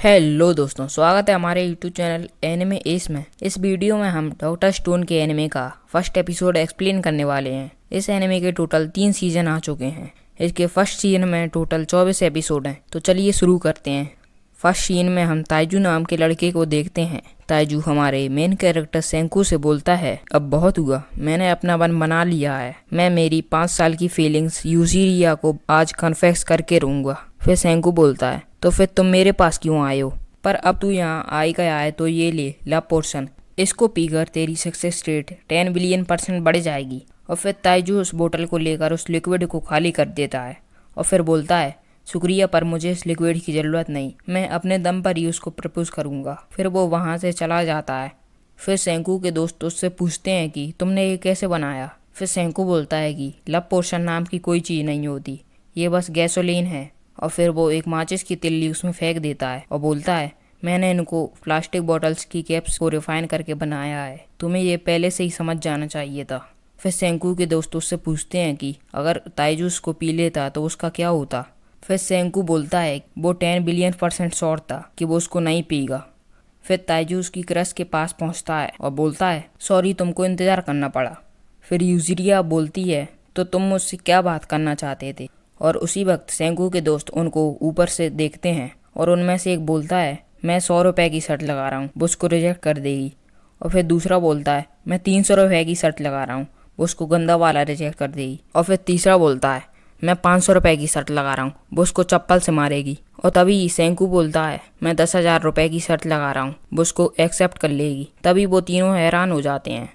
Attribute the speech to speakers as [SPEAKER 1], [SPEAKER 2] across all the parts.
[SPEAKER 1] Hello दोस्तों, स्वागत है हमारे यूट्यूब चैनल एनिमे एस में। इस वीडियो में हम डॉक्टर स्टोन के एनिमे का फर्स्ट एपिसोड एक्सप्लेन करने वाले हैं। इस एनिमे के टोटल 3 सीजन आ चुके हैं। इसके फर्स्ट सीजन में टोटल 24 एपिसोड हैं। तो चलिए शुरू करते हैं। फर्स्ट सीन में हम ताइजू नाम के लड़के को देखते हैं। ताइजू हमारे मेन कैरेक्टर सेंकू से बोलता है, अब बहुत हुआ, मैंने अपना मन बना लिया है। मैं मेरी 5 साल की फीलिंग्स यूजीरिया को आज कन्फेस करके रहूंगा। फिर सेंकू बोलता है, तो फिर तुम मेरे पास क्यों आए हो? पर अब तू यहाँ आ ही गया है तो ये ले लव पोर्शन, इसको पीकर तेरी सक्सेस रेट 10 बिलियन% बढ़ जाएगी। और फिर ताइजू उस बोतल को लेकर उस लिक्विड को खाली कर देता है और फिर बोलता है, शुक्रिया पर मुझे इस लिक्विड की ज़रूरत नहीं, मैं अपने दम पर ही उसको प्रपोज करूँगा। फिर वो वहाँ से चला जाता है। फिर सेंकू के दोस्त उससे पूछते हैं कि तुमने ये कैसे बनाया? फिर सेंकू बोलता है कि लव पोर्शन नाम की कोई चीज़ नहीं होती, ये बस गैसोलीन है। और फिर वो एक माचिस की तिल्ली उसमें फेंक देता है और बोलता है, मैंने इनको प्लास्टिक बॉटल्स की कैप्स को रिफाइन करके बनाया है, तुम्हें ये पहले से ही समझ जाना चाहिए था। फिर सेंकू के दोस्त उससे पूछते हैं कि अगर ताइजूस को पी लेता तो उसका क्या होता? फिर सेंकू बोलता है वो 10 बिलियन% श्योर था कि वो उसको नहीं पीगा। फिर ताइजू उसकी क्रश के पास पहुंचता है और बोलता है, सॉरी तुमको इंतज़ार करना पड़ा। फिर यूजिरिया बोलती है, तो तुम मुझसे क्या बात करना चाहते थे? और उसी वक्त सेंकू के दोस्त उनको ऊपर से देखते हैं और उनमें से एक बोलता है, मैं 100 रुपये की शर्ट लगा रहा हूँ, वो उसको रिजेक्ट कर देगी। और फिर दूसरा बोलता है, मैं 300 रुपये की शर्ट लगा रहा हूँ, वो उसको गंदा वाला रिजेक्ट कर देगी। और फिर तीसरा बोलता है, मैं 500 रुपये की शर्ट लगा रहा हूँ, वो उसको चप्पल से मारेगी। और तभी सेंकू बोलता है, मैं 10,000 रुपये की शर्ट लगा रहा हूँ, वो उसको एक्सेप्ट कर लेगी। तभी वो तीनों हैरान हो जाते हैं।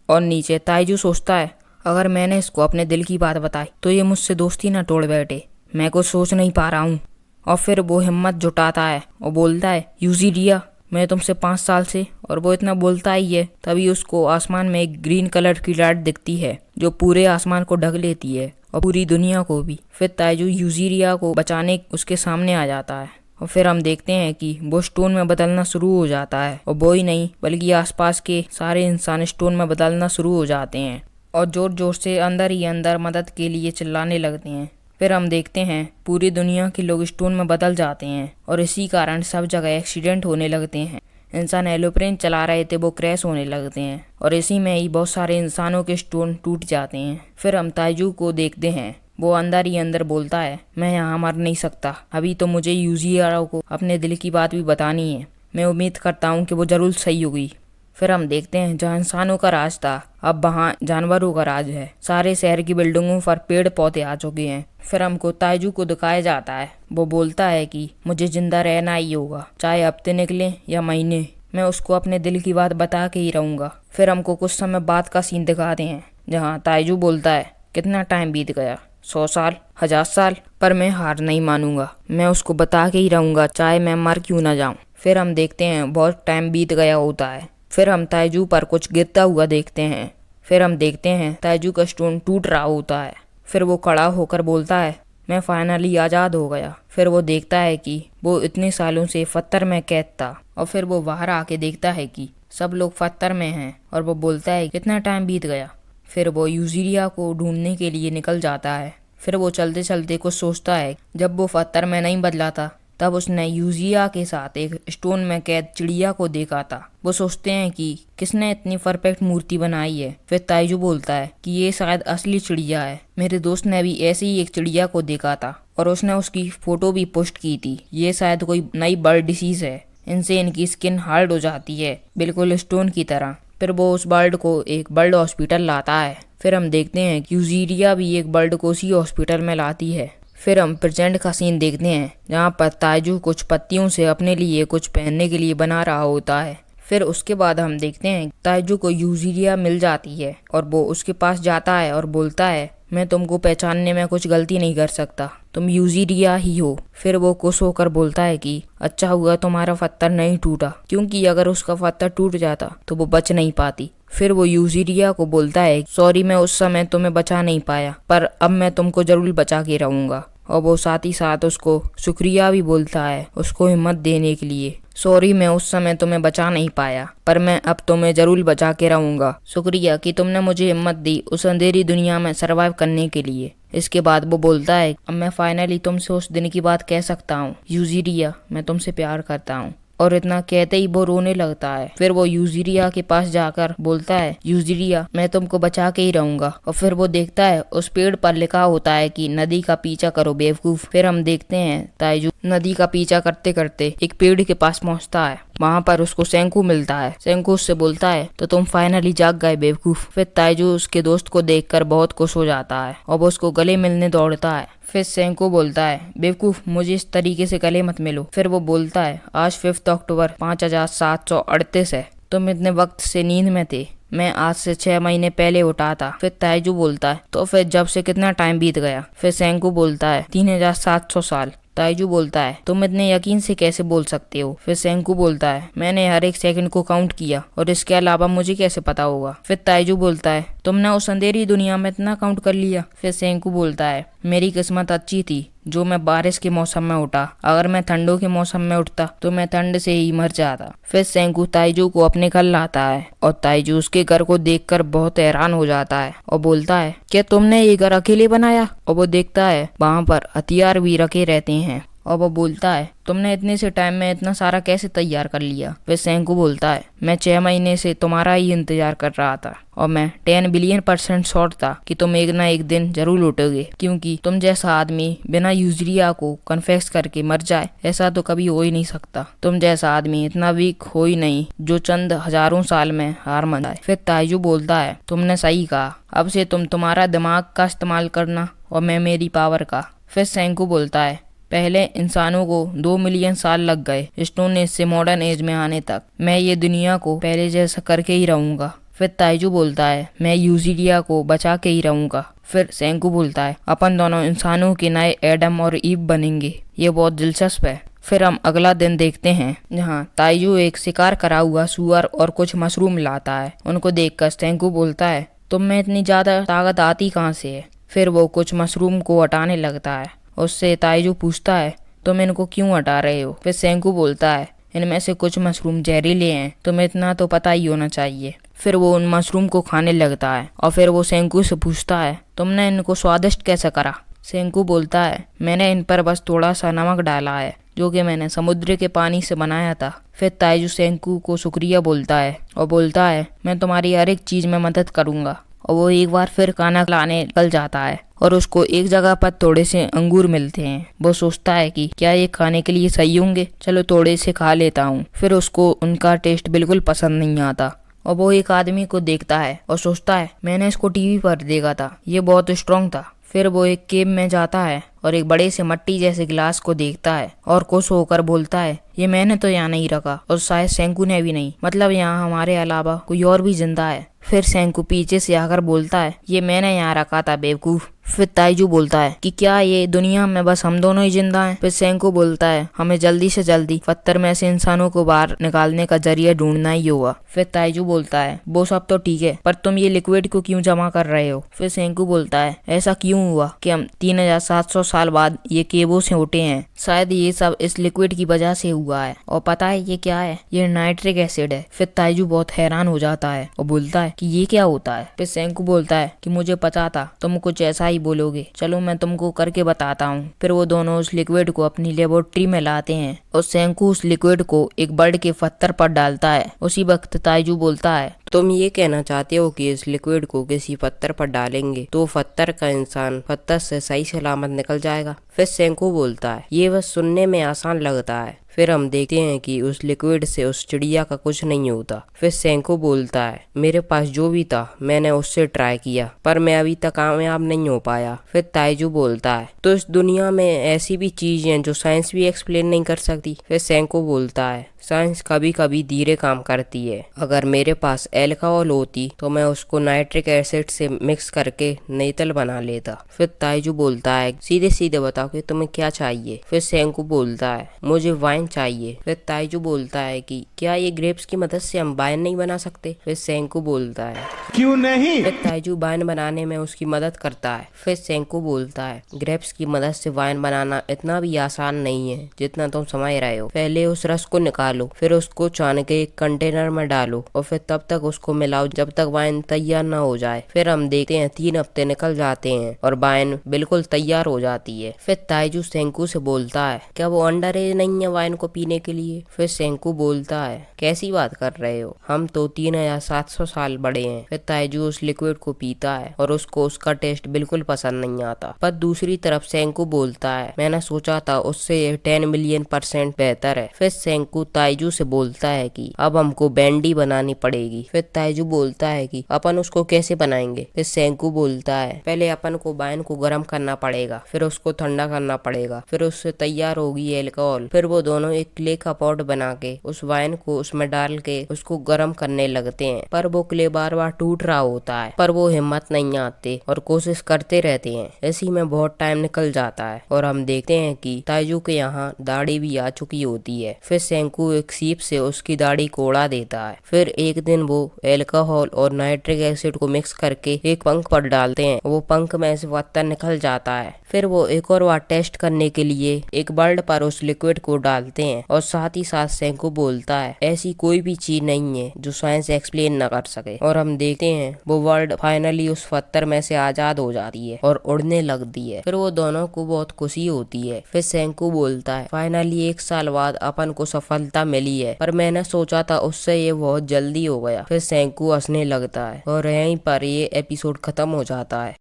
[SPEAKER 1] और नीचे ताइजू सोचता है, अगर मैंने इसको अपने दिल की बात बताई तो ये मुझसे दोस्ती ना तोड़ बैठे, मैं कुछ सोच नहीं पा रहा हूँ। और फिर वो हिम्मत जुटाता है और बोलता है, यूजिरिया मैं तुमसे 5 साल से। और वो इतना बोलता ही है, तभी उसको आसमान में एक ग्रीन कलर की लाइट दिखती है जो पूरे आसमान को ढक लेती है और पूरी दुनिया को भी। फिर ताइजू यूजिरिया को बचाने उसके सामने आ जाता है और फिर हम देखते हैं कि वो स्टोन में बदलना शुरू हो जाता है। और वो ही नहीं बल्कि आसपास के सारे इंसान स्टोन में बदलना शुरू हो जाते हैं और जोर जोर से अंदर ही अंदर मदद के लिए चिल्लाने लगते हैं। फिर हम देखते हैं पूरी दुनिया के लोग स्टोन में बदल जाते हैं और इसी कारण सब जगह एक्सीडेंट होने लगते हैं। इंसान एरोप्लेन चला रहे थे वो क्रैश होने लगते हैं और इसी में ही बहुत सारे इंसानों के स्टोन टूट जाते हैं। फिर हम ताइजू को देखते हैं, वो अंदर ही अंदर बोलता है, मैं यहाँ मर नहीं सकता, अभी तो मुझे यूजियारा को अपने दिल की बात भी बतानी है। मैं उम्मीद करता हूँ कि वो जरूर सही होगी। फिर हम देखते हैं जहाँ इंसानों का राज था अब वहाँ जानवरों का राज है। सारे शहर की बिल्डिंगों पर पेड़ पौधे आ चुके हैं। फिर हमको ताइजू को दिखाया जाता है, वो बोलता है कि मुझे जिंदा रहना ही होगा, चाहे हफ्ते निकले या महीने, मैं उसको अपने दिल की बात बता के ही रहूँगा। फिर हमको कुछ समय बाद का सीन दिखाते हैं जहाँ ताइजू बोलता है, कितना टाइम बीत गया, 100 साल, 1000 साल, पर मैं हार नहीं मानूंगा, मैं उसको बता के ही रहूँगा चाहे मैं मर क्यों ना जाऊँ। फिर हम देखते हैं बहुत टाइम बीत गया होता है। फिर हम ताइजू पर कुछ गिरता हुआ देखते हैं। फिर हम देखते हैं ताइजू का स्टोन टूट रहा होता है। फिर वो खड़ा होकर बोलता है, मैं फाइनली आज़ाद हो गया। फिर वो देखता है कि वो इतने सालों से पत्थर में कैद था और फिर वो बाहर आके देखता है कि सब लोग पत्थर में हैं और वो बोलता है, कितना टाइम बीत गया। फिर वो यूजिरिया को ढूंढने के लिए निकल जाता है। फिर वो चलते चलते कुछ सोचता है, जब वो पत्थर में नहीं बदला था तब उसने यूजिया के साथ एक स्टोन में कैद चिड़िया को देखा था। वो सोचते हैं कि किसने इतनी परफेक्ट मूर्ति बनाई है। फिर ताइजू बोलता है कि ये शायद असली चिड़िया है, मेरे दोस्त ने भी ऐसे ही एक चिड़िया को देखा था और उसने उसकी फोटो भी पोस्ट की थी, ये शायद कोई नई बर्ड डिसीज है, इनसे इनकी स्किन हार्ड हो जाती है बिल्कुल स्टोन की तरह। फिर वो उस बर्ड को एक बर्ड हॉस्पिटल लाता है। फिर हम देखते हैं कि यूजिरिया भी एक बर्ड को उसी हॉस्पिटल में लाती है। फिर हम प्रेजेंट का सीन देखते हैं जहाँ पर ताइजू कुछ पत्तियों से अपने लिए कुछ पहनने के लिए बना रहा होता है। फिर उसके बाद हम देखते हैं ताइजू को यूजिरिया मिल जाती है और वो उसके पास जाता है और बोलता है, मैं तुमको पहचानने में कुछ गलती नहीं कर सकता, तुम यूजिरिया ही हो। फिर वो खुश होकर बोलता है कि अच्छा हुआ तुम्हारा पत्थर नहीं टूटा, क्योंकि अगर उसका पत्थर टूट जाता तो वो बच नहीं पाती। फिर वो यूजिरिया को बोलता है, सॉरी मैं उस समय तुम्हें बचा नहीं पाया, पर अब मैं तुमको जरूर बचा के रहूंगा। और वो साथ ही साथ उसको शुक्रिया भी बोलता है उसको हिम्मत देने के लिए। सॉरी मैं उस समय तुम्हें बचा नहीं पाया, पर मैं अब तुम्हें जरूर बचा के रहूंगा। शुक्रिया कि तुमने मुझे हिम्मत दी उस अंधेरी दुनिया में सरवाइव करने के लिए। इसके बाद वो बोलता है, अब मैं फाइनली तुमसे उस दिन की बात कह सकता हूँ, यूजिरिया, मैं तुमसे प्यार करता हूँ। और इतना कहते ही वो रोने लगता है। फिर वो यूजिरिया के पास जाकर बोलता है, यूजिरिया, मैं तुमको बचा के ही रहूंगा। और फिर वो देखता है उस पेड़ पर लिखा होता है कि नदी का पीछा करो बेवकूफ। फिर हम देखते हैं ताइजू नदी का पीछा करते करते एक पेड़ के पास पहुंचता है। वहां पर उसको सेंकू मिलता है। सेंकू उससे बोलता है, तो तुम फाइनली जाग गए बेवकूफ। फिर ताइजू उसके दोस्त को देखकर बहुत खुश हो जाता है और वो उसको गले मिलने दौड़ता है। फिर सेंको बोलता है, बेवकूफ, मुझे इस तरीके से गले मत मिलो। फिर वो बोलता है, आज 5 अक्टूबर 5738 है। तुम इतने वक्त से नींद में थे, मैं आज से 6 महीने पहले उठा था। फिर ताइजू बोलता है, तो फिर जब से कितना टाइम बीत गया। फिर सेंको बोलता है, 3700 साल। ताइजू बोलता है, तुम इतने यकीन से कैसे बोल सकते हो। फिर सेंकू बोलता है, मैंने हर एक सेकंड को काउंट किया और इसके अलावा मुझे कैसे पता होगा। फिर ताइजू बोलता है, तुमने उस अंधेरी दुनिया में इतना काउंट कर लिया। फिर सेंकू बोलता है, मेरी किस्मत अच्छी थी जो मैं बारिश के मौसम में उठा, अगर मैं ठंडों के मौसम में उठता तो मैं ठंड से ही मर जाता। फिर सेंकू ताइजू को अपने घर लाता है और ताइजू उसके घर को देखकर बहुत हैरान हो जाता है और बोलता है, क्या तुमने ये घर अकेले बनाया। और वो देखता है वहाँ पर हथियार भी रखे रहते हैं और वो बोलता है, तुमने इतने से टाइम में इतना सारा कैसे तैयार कर लिया। फिर सेंकू बोलता है, मैं 6 महीने से तुम्हारा ही इंतजार कर रहा था और मैं 10 बिलियन% श्योर था कि तुम एक ना एक दिन जरूर लौटोगे, क्योंकि तुम जैसा आदमी बिना यूजरिया को कन्फेस करके मर जाए ऐसा तो कभी हो ही नहीं सकता। तुम जैसा आदमी इतना वीक हो ही नहीं जो चंद हजारों साल में हार मान जाए। फिर ताइजू बोलता है, तुमने सही कहा, अब से तुम तुम्हारा दिमाग का इस्तेमाल करना और मैं मेरी पावर का। फिर सेंकू बोलता है, पहले इंसानों को 2 मिलियन साल लग गए स्टोन एज से मॉडर्न एज में आने तक, मैं ये दुनिया को पहले जैसा करके ही रहूंगा। फिर ताइजू बोलता है, मैं यूजिरिया को बचा के ही रहूंगा। फिर सेंकू बोलता है, अपन दोनों इंसानों के नए एडम और ईव बनेंगे, ये बहुत दिलचस्प है। फिर हम अगला दिन देखते हैं जहाँ ताइजू एक शिकार करा हुआ सुअर और कुछ मशरूम लाता है। उनको देखकर सेंकू बोलता है, तुम में इतनी ज्यादा ताकत आती कहाँ से है। फिर वो कुछ मशरूम को हटाने लगता है। उससे ताइजू पूछता है, तुम इनको क्यों हटा रहे हो। फिर सेंकू बोलता है, इनमें से कुछ मशरूम जहरीले हैं, तुम्हें इतना तो पता ही होना चाहिए। फिर वो उन मशरूम को खाने लगता है और फिर वो सेंकू से पूछता है, तुमने इनको स्वादिष्ट कैसे करा। सेंकू बोलता है, मैंने इन पर बस थोड़ा सा नमक डाला है जो कि मैंने समुद्र के पानी से बनाया था। फिर ताइजू सेंकू को शुक्रिया बोलता है और बोलता है, मैं तुम्हारी हर एक चीज में मदद करूंगा। और वो एक बार फिर खाना लाने निकल जाता है और उसको एक जगह पर थोड़े से अंगूर मिलते हैं। वो सोचता है कि क्या ये खाने के लिए सही होंगे, चलो थोड़े से खा लेता हूँ। फिर उसको उनका टेस्ट बिल्कुल पसंद नहीं आता और वो एक आदमी को देखता है और सोचता है, मैंने इसको टीवी पर देखा था, ये बहुत स्ट्रांग था। फिर वो एक केव में जाता है और एक बड़े से मट्टी जैसे गिलास को देखता है और खुश होकर बोलता है, ये मैंने तो यहाँ नहीं रखा और शायद सेंकू ने भी नहीं, मतलब यहाँ हमारे अलावा कोई और भी जिंदा है। फिर सेंकू पीछे से आकर बोलता है, ये मैंने यहाँ रखा था बेवकूफ। फिर ताइजू बोलता है कि क्या ये दुनिया में बस हम दोनों ही जिंदा हैं। फिर सेंकू बोलता है, हमें जल्दी से जल्दी पत्थर में से इंसानों को बाहर निकालने का जरिया ढूंढना ही होगा। फिर ताइजू बोलता है, वो सब तो ठीक है, पर तुम ये लिक्विड को क्यों जमा कर रहे हो। फिर सेंकू बोलता है, ऐसा क्यों हुआ कि हम 3700 साल बाद ये केबों से उठे हैं, शायद ये सब इस लिक्विड की वजह से हुआ है। और पता है ये क्या है, ये नाइट्रिक एसिड है। फिर ताइजू बहुत हैरान हो जाता है और बोलता है कि ये क्या होता है। फिर सेंकू बोलता है कि मुझे पता था तुम कुछ ऐसा ही बोलोगे, चलो मैं तुमको करके बताता हूँ। फिर वो दोनों उस लिक्विड को अपनी लेबोरेटरी में लाते हैं और सेंकू उस लिक्विड को एक बर्ड के पत्थर पर डालता है। उसी वक्त ताइजू बोलता है, तुम ये कहना चाहते हो कि इस लिक्विड को किसी पत्थर पर डालेंगे तो पत्थर का इंसान पत्थर से सही सलामत निकल जाएगा। फिर सेंकू बोलता है, ये बस सुनने में आसान लगता है। फिर हम देखते हैं कि उस लिक्विड से उस चिड़िया का कुछ नहीं होता। फिर सेंको बोलता है, मेरे पास जो भी था मैंने उससे ट्राई किया पर मैं अभी तक कामयाब नहीं हो पाया। फिर ताइजू बोलता है, तो इस दुनिया में ऐसी भी चीज हैं जो साइंस भी एक्सप्लेन नहीं कर सकती। फिर सेंको बोलता है, साइंस कभी कभी धीरे काम करती है। अगर मेरे पास एल्कोहल होती तो मैं उसको नाइट्रिक एसिड से मिक्स करके नेतल बना लेता। फिर ताइजू बोलता है, सीधे सीधे बताओ कि तुम्हें क्या चाहिए। फिर सेंकू बोलता है, मुझे वाइन
[SPEAKER 2] वाइन चाहिए। फिर ताइजू बोलता है कि क्या ये ग्रेप्स की मदद से हम वाइन नहीं बना सकते। फिर सेंकू बोलता है
[SPEAKER 3] क्यों नहीं।
[SPEAKER 2] फिर ताइजू वाइन बनाने में उसकी मदद करता है। फिर सेंकू बोलता है ग्रेप्स की मदद से वाइन बनाना इतना भी आसान नहीं है जितना तुम समझ रहे हो। पहले उस रस को निकालो, फिर उसको छान के एक कंटेनर में डालो और फिर तब तक उसको मिलाओ जब तक वाइन तैयार ना हो जाए। फिर हम देखते हैं 3 हफ्ते निकल जाते हैं और वाइन बिल्कुल तैयार हो जाती है। फिर ताइजू सेंकू से बोलता है क्या वो अंडर एज नहीं है वाइन को पीने के लिए। फिर सेंकू बोलता है कैसी बात कर रहे हो, हम तो 3700 साल बड़े हैं। फिर ताइजू उस लिक्विड को पीता है और उसको उसका टेस्ट बिल्कुल पसंद नहीं आता। पर दूसरी तरफ सेंकू बोलता है मैंने सोचा था उससे 10 मिलियन% बेहतर है। फिर सेंकू ताइजू से बोलता है कि अब हमको बैंडी बनानी पड़ेगी। फिर ताइजू बोलता है कि अपन उसको कैसे बनाएंगे। फिर सेंकू बोलता है पहले अपन को वाइन को गर्म करना पड़ेगा, फिर उसको ठंडा करना पड़ेगा, फिर उससे तैयार होगी एल्कोहल। फिर वो दोनों एक क्ले का पॉट बना के उस वाइन को उसमें डाल के उसको गर्म करने लगते हैं। पर वो क्ले बार बार टूट रहा होता है, पर वो हिम्मत नहीं आते और कोशिश करते रहते हैं। इसी में बहुत टाइम निकल जाता है और हम देखते हैं कि ताइजू के यहाँ दाढ़ी भी आ चुकी होती है। फिर सेंकू एक सीप से उसकी दाढ़ी को उड़ा देता है। फिर एक दिन वो एल्कोहल और नाइट्रिक एसिड को मिक्स करके एक पंख पर डालते हैं, वो पंख में से पत्थर निकल जाता है। फिर वो एक और बार टेस्ट करने के लिए एक बर्ड पर उस लिक्विड को डालते हैं और साथ ही साथ सेंकू बोलता है ऐसी कोई भी चीज नहीं है जो साइंस एक्सप्लेन न कर सके। और हम देखते हैं वो वर्ड फाइनली उस पत्थर में से आजाद हो जाती है और उड़ने लगती है। फिर वो दोनों को बहुत खुशी होती है। फिर सेंकू बोलता है फाइनली 1 साल बाद अपन को सफलता मिली है, पर मैंने सोचा था उससे ये बहुत जल्दी हो गया। फिर सेंकू हंसने लगता है और यहीं पर ये एपिसोड खत्म हो जाता है।